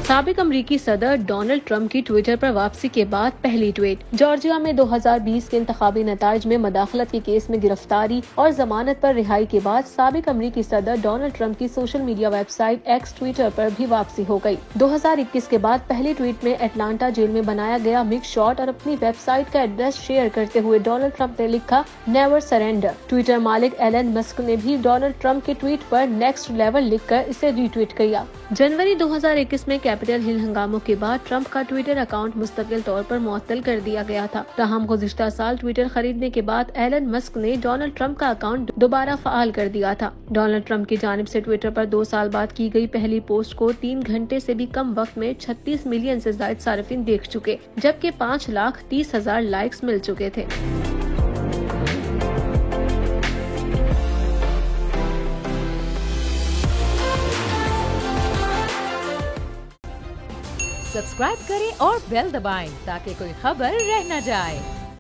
साबिक अमरीकी सदर डोनाल्ड ट्रंप की ट्विटर पर वापसी के बाद पहली ट्वीट। जॉर्जिया में 2020 के इंतखाबी नताइज में मदाखलत के केस में गिरफ्तारी और जमानत पर रिहाई के बाद साबिक अमरीकी सदर डोनाल्ड ट्रंप की social media website x Twitter पर भी वापसी हो गई। 2021 के बाद पहली ट्वीट में एटलांटा जेल में बनाया गया मिक्स शॉट और अपनी वेबसाइट का एड्रेस शेयर करते हुए डोनाल्ड ट्रंप ने लिखा नेवर सरेंडर। ट्विटर मालिक एलन मस्क ने भी डोनाल्ड ट्रंप के ट्वीट पर नेक्स्ट लेवल लिखकर इसे रीट्वीट किया। जनवरी 2021 में कैपिटल हिल हंगामों के बाद ट्रंप का ट्विटर अकाउंट मुस्तकिल तौर पर मुअत्तल कर दिया गया था। ताहम गुज़िश्ता साल ट्विटर खरीदने के बाद एलन मस्क ने डोनाल्ड ट्रंप का अकाउंट दोबारा फाल कर दिया था। डोनाल्ड ट्रंप की जानिब से ट्विटर पर 2 साल बाद की गई पहली पोस्ट को 3 घंटे से भी कम वक्त में 36 मिलियन से ज्यादा सार्फिन देख चुके, जबकि 5,30,000 लाइक्स मिल चुके थे। सब्सक्राइब करें और बेल दबाएं ताकि कोई खबर रह न जाए।